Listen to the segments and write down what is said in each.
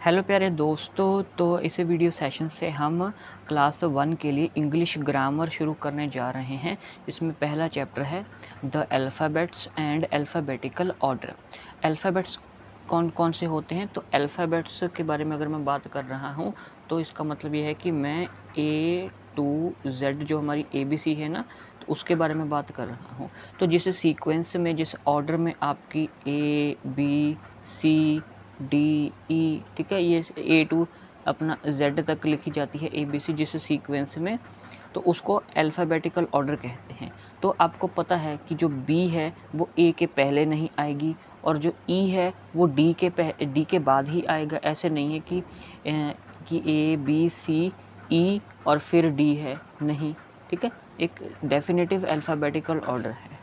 Hello प्यारे दोस्तों, तो इस वीडियो सेशन से हम क्लास 1 के लिए इंग्लिश ग्रामर शुरू करने जा रहे हैं, जिसमें पहला चैप्टर है the alphabets and alphabetical order. Alphabets कौन कौन से होते हैं? तो अल्फ़ाबेट्स के बारे में अगर मैं बात कर रहा हूँ तो इसका मतलब ये है कि मैं A to Z जो हमारी ABC है ना, तो उसके बारे में बात कर रहा हूँ। तो जिस सीक्वेंस में, जिस ऑर्डर में आपकी A B C D E, ठीक है, ये A टू अपना Z तक लिखी जाती है ABC जिस सीक्वेंस में, तो उसको अल्फ़ाबेटिकल ऑर्डर कहते हैं। तो आपको पता है कि जो B है वो A के पहले नहीं आएगी और जो E है वो D के बाद ही आएगा। ऐसे नहीं है कि A B C E और फिर D है, नहीं, ठीक है। एक डेफिनेटिव अल्फ़ाबेटिकल ऑर्डर है।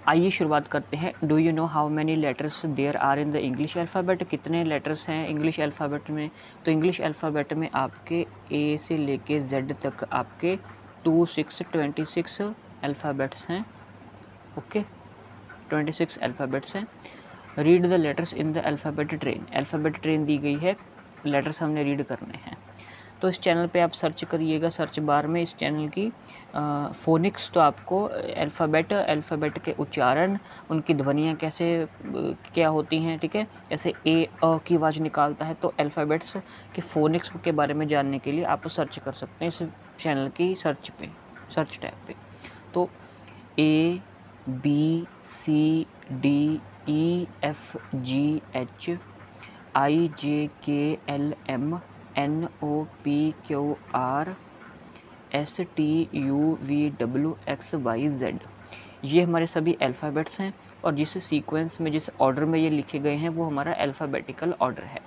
आइए शुरुआत करते हैं। Do you know how many letters there are in the English alphabet? कितने लेटर्स हैं इंग्लिश अल्फ़ाबेट में? तो इंग्लिश अल्फ़ाबेट में आपके A से लेके Z तक आपके 26 अल्फ़ाबेट्स हैं। ओके, 26 अल्फ़ाबेट्स हैं। Read the letters in the alphabet train. Alphabet train दी गई है, लेटर्स हमने रीड करने हैं। तो इस चैनल पे आप सर्च करिएगा, सर्च बार में इस चैनल की फ़ोनिक्स, तो आपको अल्फ़ाबेट के उच्चारण, उनकी ध्वनियाँ कैसे क्या होती हैं, ठीक है। जैसे ए अ की आवाज़ निकालता है, तो अल्फ़ाबेट्स के फ़ोनिक्स के बारे में जानने के लिए आप सर्च कर सकते हैं इस चैनल की सर्च टैब पे। तो ABCDEFGHIJKLMNOPQRSTUVWXYZ, ये हमारे सभी अल्फ़ाबेट्स हैं और जिस सीक्वेंस में, जिस ऑर्डर में ये लिखे गए हैं वो हमारा अल्फ़ाबेटिकल ऑर्डर है।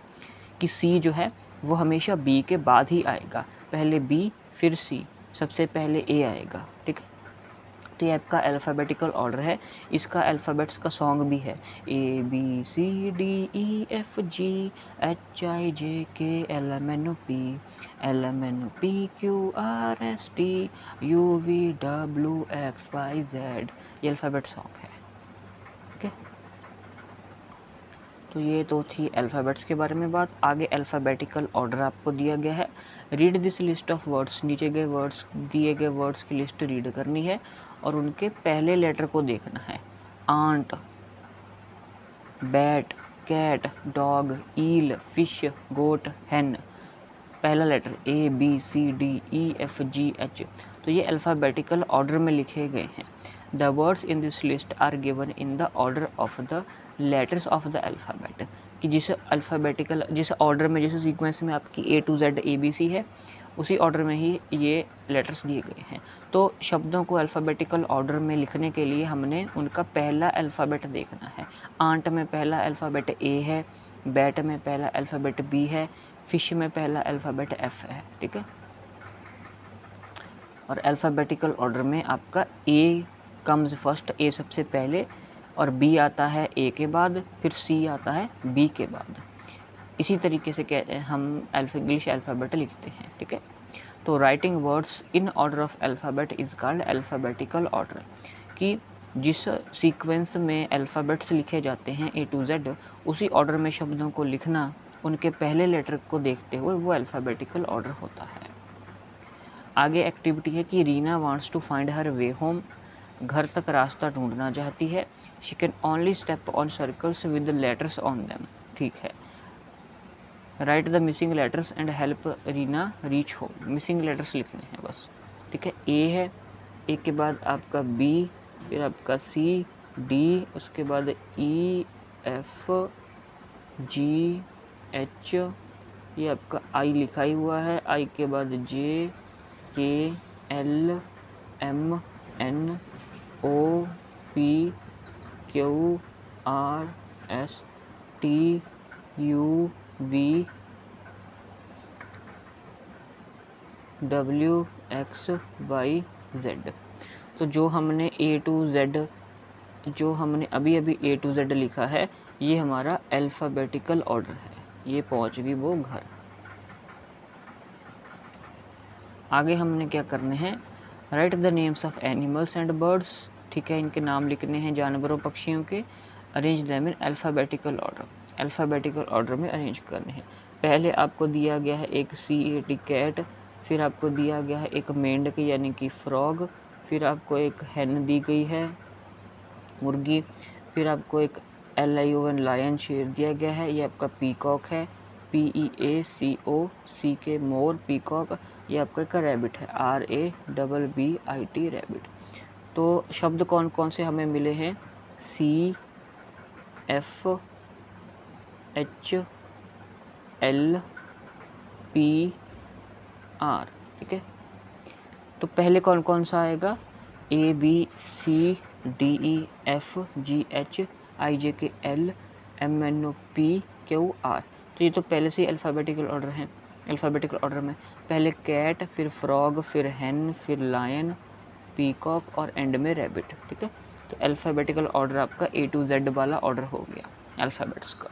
कि C जो है वो हमेशा B के बाद ही आएगा, पहले B फिर C, सबसे पहले A आएगा, ठीक है। तो ये आपका अल्फ़ाबेटिकल ऑर्डर है। इसका अल्फ़ाबेट्स का सॉन्ग भी है, ABCDEFGHIJKLMNOPLMNOPQRSTUVWXYZ, ये अल्फ़ाबेट सॉन्ग है, ठीक है। तो ये तो थी अल्फ़ाबेट्स के बारे में बात। आगे अल्फ़ाबेटिकल ऑर्डर आपको दिया गया है। Read this list of words, नीचे गए वर्ड्स, दिए गए वर्ड्स की लिस्ट रीड करनी है और उनके पहले लेटर को देखना है। आंट, बैट, कैट, डॉग, ईल, फिश, गोट, हैन। पहला लेटर ABCDEFGH, तो ये अल्फ़ाबेटिकल ऑर्डर में लिखे गए हैं। The words in this list are given in the order of the letters of the alphabet, कि जिस ऑर्डर में, जिस सीक्वेंस में आपकी A to Z ABC है, उसी ऑर्डर में ही ये लेटर्स दिए गए हैं। तो शब्दों को अल्फ़ाबेटिकल ऑर्डर में लिखने के लिए हमने उनका पहला अल्फ़ाबेट देखना है। आंट में पहला अल्फ़ाबेट A है, बैट में पहला अल्फ़ाबेट B है, फिश में पहला अल्फ़ाबेट F है, ठीक है। और अल्फ़ाबेटिकल ऑर्डर में आपका A कम्स फर्स्ट, A सबसे पहले, और B आता है A के बाद, फिर C आता है B के बाद। इसी तरीके से हम इंग्लिश अल्फ़ाबेट लिखते हैं, ठीक है। तो writing words in order of alphabet is called alphabetical order, कि जिस सीक्वेंस में अल्फ़ाबेट्स लिखे जाते हैं A to Z, उसी ऑर्डर में शब्दों को लिखना, उनके पहले लेटर को देखते हुए, वो अल्फ़ाबेटिकल ऑर्डर होता है। आगे एक्टिविटी है कि Reena wants to find her way home, घर तक रास्ता ढूंढना चाहती है। She can only step on circles with letters on them, ठीक है। Write the missing letters and help Reena reach home, missing letters लिखने हैं बस, ठीक है। A है, A के बाद आपका B, फिर आपका C D, उसके बाद E F G H, ये आपका I लिखा ही हुआ है, I के बाद J K L M N O P Q R S T U V W X Y Z। तो जो हमने अभी A to Z लिखा है, ये हमारा अल्फ़ाबेटिकल ऑर्डर है। ये पहुंच गई वो घर। आगे हमने क्या करने हैं, right the names of animals and birds, ठीक है, इनके नाम लिखने हैं जानवरों पक्षियों के। Arrange them in alphabetical order, alphabetical order में अरेंज करने हैं। पहले आपको दिया गया है एक CAT कैट, फिर आपको दिया गया है एक मेंढक यानी कि फ्रॉग, फिर आपको एक हैन दी गई है मुर्गी, फिर आपको एक LION लायन शेर दिया गया है, ये आपका पीकॉक है PEACOCK मोर पीकॉक, ये आपका एक रैबिट है RABBIT रैबिट। तो शब्द कौन कौन से हमें मिले हैं CFHL, PR, ठीक है। तो पहले कौन कौन सा आएगा ABCDEFGHIJKL MNOPQR। तो ये तो पहले से ही अल्फ़ाबेटिकल ऑर्डर है। अल्फ़ाबेटिकल ऑर्डर में पहले कैट, फिर फ्रॉग, फिर हैन, फिर लायन, पीकॉक और एंड में रैबिट, ठीक है। तो अल्फ़ाबेटिकल ऑर्डर आपका A to Z वाला ऑर्डर हो गया अल्फ़ाबेट्स का।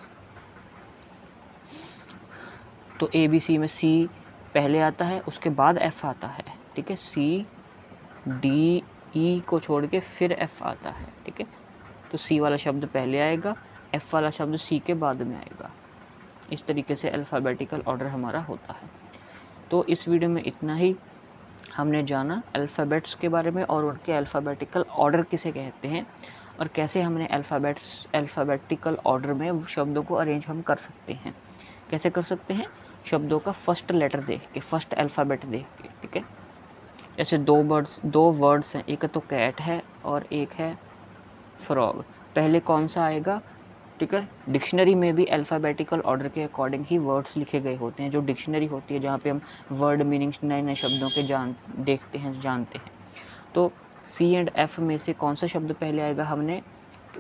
तो ABC में C पहले आता है, उसके बाद F आता है, ठीक है। C D E को छोड़ के फिर F आता है, ठीक है। तो C वाला शब्द पहले आएगा, F वाला शब्द C के बाद में आएगा। इस तरीके से अल्फ़ाबेटिकल ऑर्डर हमारा होता है। तो इस वीडियो में इतना ही। हमने जाना अल्फ़ाबेट्स के बारे में और उनके अल्फ़ाबेटिकल ऑर्डर किसे कहते हैं और कैसे हमने अल्फ़ाबेटिकल ऑर्डर में शब्दों को अरेंज हम कर सकते हैं। कैसे कर सकते हैं? शब्दों का फर्स्ट लेटर देख के, फर्स्ट अल्फ़ाबेट देख के, ठीक है। जैसे दो वर्ड्स हैं, एक तो कैट है और एक है फ्रॉग। पहले कौन सा आएगा, ठीक है। डिक्शनरी में भी अल्फ़ाबेटिकल ऑर्डर के अकॉर्डिंग ही वर्ड्स लिखे गए होते हैं। जो डिक्शनरी होती है जहाँ पे हम वर्ड मीनिंग्स नए नए शब्दों के देखते हैं, जानते हैं। तो C एंड F में से कौन सा शब्द पहले आएगा, हमने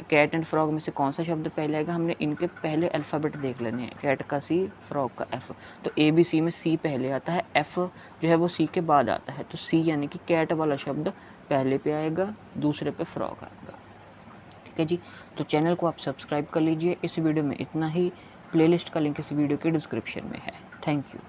कैट एंड फ्रॉग में से कौन सा शब्द पहले आएगा, हमने इनके पहले अल्फ़ाबेट देख लेने हैं। कैट का C, फ्रॉग का F। तो ABC में C पहले आता है, F जो है वो C के बाद आता है। तो C यानी कि कैट वाला शब्द पहले पे आएगा, दूसरे पे फ्रॉग आएगा, ठीक है जी। तो चैनल को आप सब्सक्राइब कर लीजिए। इस वीडियो में इतना ही। प्लेलिस्ट का लिंक इस वीडियो के डिस्क्रिप्शन में है। Thank you.